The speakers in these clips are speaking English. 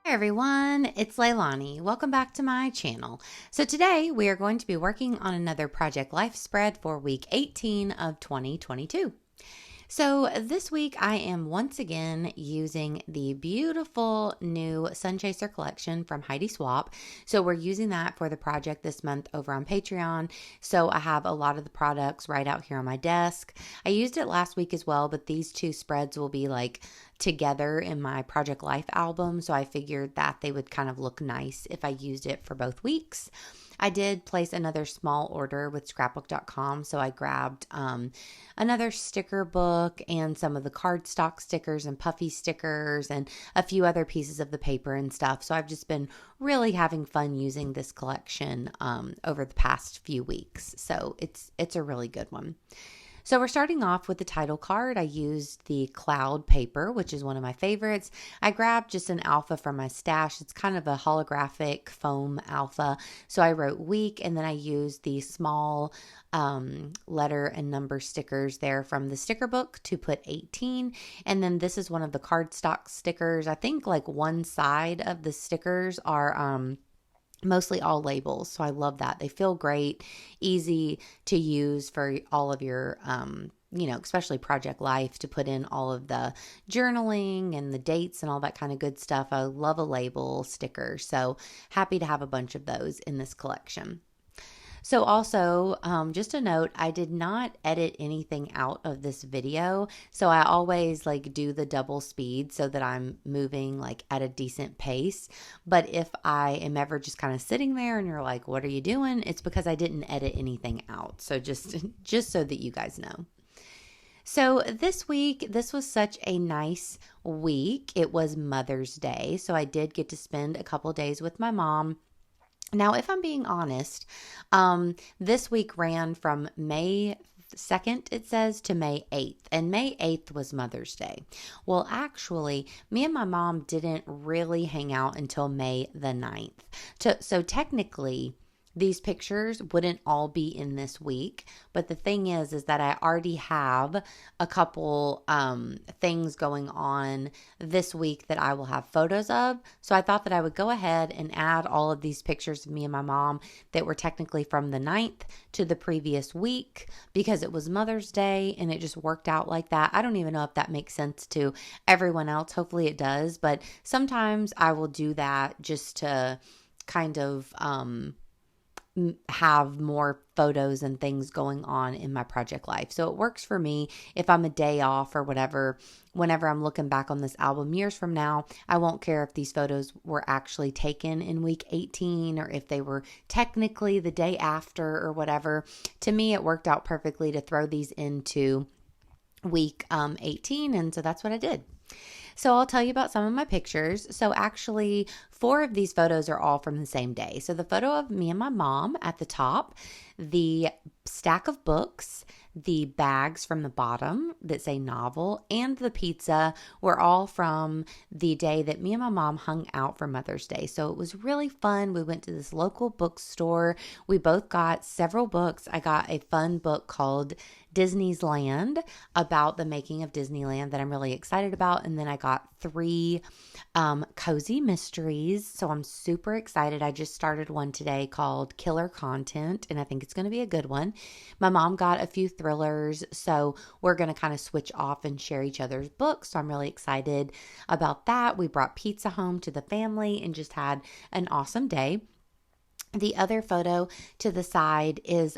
Hi everyone, it's Leilani. Welcome back to my channel. So today we are going to be working on another Project Life spread for week 18 of 2022. So this week I am once again using the beautiful new Sun Chaser collection from Heidi Swapp. So we're using that for the project this month over on Patreon. So I have a lot of the products right out here on my desk. I used it last week as well, but these two spreads will be like together in my Project Life album. So I figured that they would kind of look nice if I used it for both weeks. I did place another small order with scrapbook.com, so I grabbed another sticker book and some of the cardstock stickers and puffy stickers and a few other pieces of the paper and stuff. So I've just been really having fun using this collection over the past few weeks. So it's a really good one. So we're starting off with the title card. I used the cloud paper, which is one of my favorites. I grabbed just an alpha from my stash. It's kind of a holographic foam alpha. So I wrote week, and then I used the small letter and number stickers there from the sticker book to put 18. And then this is one of the cardstock stickers. I think like one side of the stickers are mostly all labels. So I love that. They feel great, easy to use for all of your, especially Project Life, to put in all of the journaling and the dates and all that kind of good stuff. I love a label sticker. So happy to have a bunch of those in this collection. So also, just a note, I did not edit anything out of this video. So I always like do the double speed so that I'm moving like at a decent pace. But if I am ever just kind of sitting there and you're like, what are you doing? It's because I didn't edit anything out. So just so that you guys know. So this week, this was such a nice week. It was Mother's Day. So I did get to spend a couple days with my mom. Now, if I'm being honest, this week ran from May 2nd, it says, to May 8th. And May 8th was Mother's Day. Well, actually, me and my mom didn't really hang out until May the 9th. So technically, these pictures wouldn't all be in this week, but the thing is that I already have a couple things going on this week that I will have photos of. So I thought that I would go ahead and add all of these pictures of me and my mom that were technically from the 9th to the previous week because it was Mother's Day and it just worked out like that. I don't even know if that makes sense to everyone else. Hopefully it does, but sometimes I will do that just to kind of have more photos and things going on in my Project Life. So it works for me if I'm a day off or whatever. Whenever I'm looking back on this album years from now, I won't care if these photos were actually taken in week 18 or if they were technically the day after or whatever. To me, it worked out perfectly to throw these into week 18, and so that's what I did. So I'll tell you about some of my pictures. So actually, 4 of these photos are all from the same day. So the photo of me and my mom at the top, the stack of books, the bags from the bottom that say novel, and the pizza were all from the day that me and my mom hung out for Mother's Day. So it was really fun. We went to this local bookstore. We both got several books. I got a fun book called Disney's Land about the making of Disneyland that I'm really excited about. And then I got 3 cozy mysteries. So I'm super excited. I just started one today called Killer Content, and I think it's going to be a good one. My mom got a few thrillers, so we're going to kind of switch off and share each other's books. So I'm really excited about that. We brought pizza home to the family and just had an awesome day. The other photo to the side is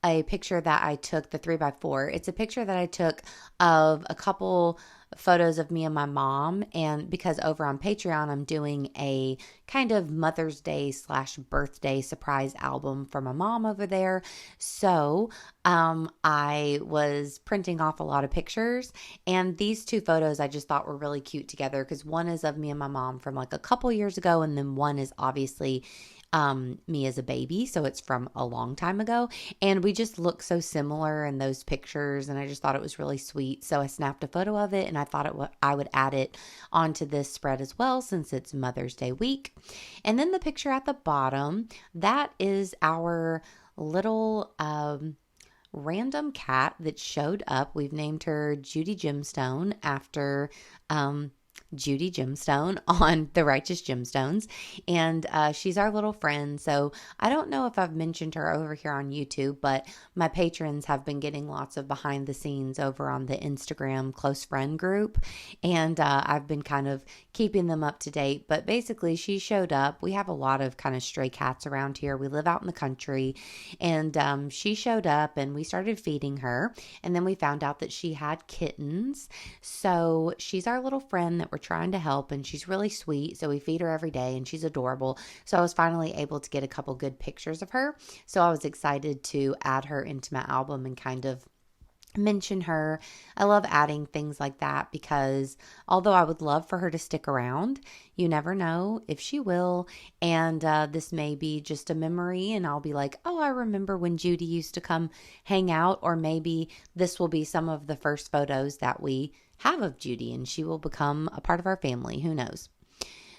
a picture that I took, the 3x4. It's a picture that I took of a couple photos of me and my mom, and because over on Patreon I'm doing a kind of Mother's Day / birthday surprise album for my mom over there. So I was printing off a lot of pictures, and these 2 photos I just thought were really cute together because one is of me and my mom from like a couple years ago, and then one is obviously me as a baby, so it's from a long time ago, and we just look so similar in those pictures, and I just thought it was really sweet. So I snapped a photo of it, and I thought I would add it onto this spread as well since it's Mother's Day week. And then the picture at the bottom, that is our little random cat that showed up. We've named her Judy Gemstone after Judy Gemstone on the Righteous Gemstones, and she's our little friend. So I don't know if I've mentioned her over here on YouTube, but my patrons have been getting lots of behind the scenes over on the Instagram close friend group, and I've been kind of keeping them up to date. But basically, she showed up. We have a lot of kind of stray cats around here. We live out in the country, and she showed up, and we started feeding her, and then we found out that she had kittens. So she's our little friend that we're trying to help, and she's really sweet. So we feed her every day, and she's adorable. So I was finally able to get a couple good pictures of her. So I was excited to add her into my album and kind of mention her. I love adding things like that because although I would love for her to stick around, you never know if she will. And this may be just a memory, and I'll be like, oh, I remember when Judy used to come hang out. Or maybe this will be some of the first photos that we have of Judy, and she will become a part of our family. Who knows?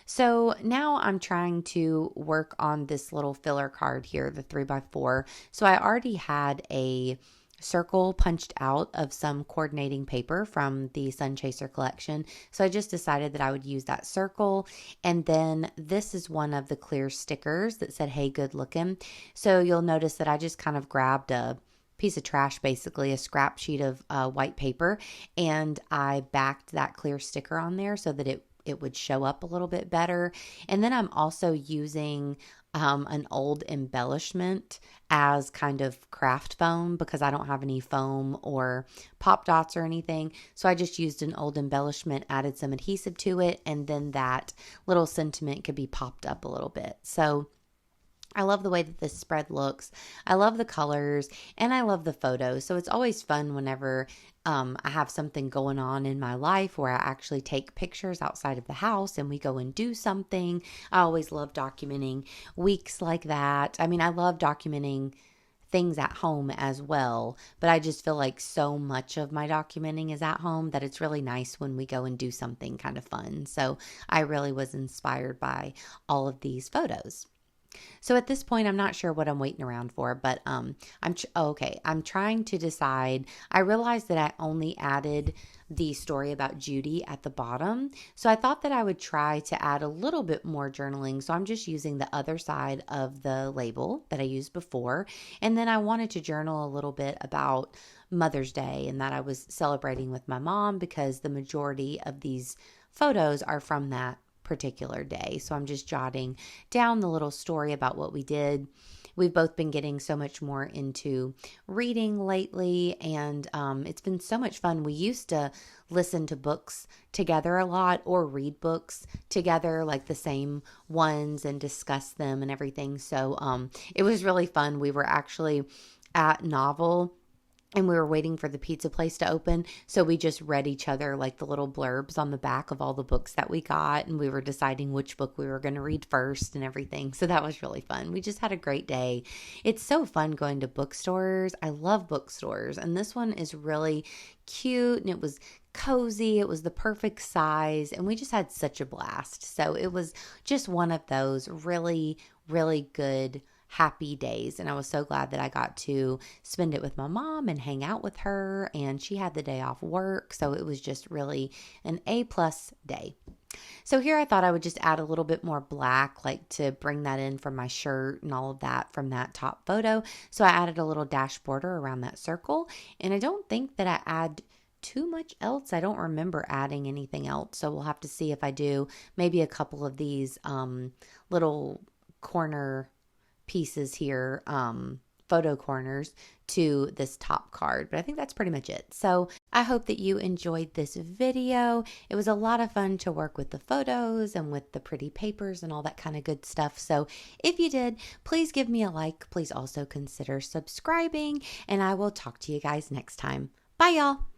So now I'm trying to work on this little filler card here, the 3x4. So I already had a circle punched out of some coordinating paper from the Sun Chaser collection. So I just decided that I would use that circle. And then this is one of the clear stickers that said, hey, good looking. So you'll notice that I just kind of grabbed a piece of trash, basically a scrap sheet of white paper, and I backed that clear sticker on there so that it would show up a little bit better. And then I'm also using an old embellishment as kind of craft foam because I don't have any foam or pop dots or anything. So I just used an old embellishment, added some adhesive to it, and then that little sentiment could be popped up a little bit. So I love the way that this spread looks. I love the colors, and I love the photos. So it's always fun whenever I have something going on in my life where I actually take pictures outside of the house and we go and do something. I always love documenting weeks like that. I mean, I love documenting things at home as well, but I just feel like so much of my documenting is at home that it's really nice when we go and do something kind of fun. So I really was inspired by all of these photos. So at this point, I'm not sure what I'm waiting around for, but I'm trying to decide. I realized that I only added the story about Judy at the bottom, so I thought that I would try to add a little bit more journaling. So I'm just using the other side of the label that I used before, and then I wanted to journal a little bit about Mother's Day and that I was celebrating with my mom because the majority of these photos are from that particular day. So I'm just jotting down the little story about what we did. We've both been getting so much more into reading lately, and it's been so much fun. We used to listen to books together a lot or read books together, like the same ones, and discuss them and everything. So it was really fun. We were actually at Novel, and we were waiting for the pizza place to open. So we just read each other like the little blurbs on the back of all the books that we got. And we were deciding which book we were going to read first and everything. So that was really fun. We just had a great day. It's so fun going to bookstores. I love bookstores. And this one is really cute, and it was cozy. It was the perfect size. And we just had such a blast. So it was just one of those really, really good happy days, and I was so glad that I got to spend it with my mom and hang out with her, and she had the day off work, so it was just really an A+ day. So here I thought I would just add a little bit more black, like to bring that in from my shirt and all of that from that top photo. So I added a little dash border around that circle, and I don't think that I add too much else. I don't remember adding anything else, so we'll have to see if I do maybe a couple of these little corner pieces here, photo corners to this top card, but I think that's pretty much it. So I hope that you enjoyed this video. It was a lot of fun to work with the photos and with the pretty papers and all that kind of good stuff. So if you did, please give me a like. Please also consider subscribing, and I will talk to you guys next time. Bye, y'all.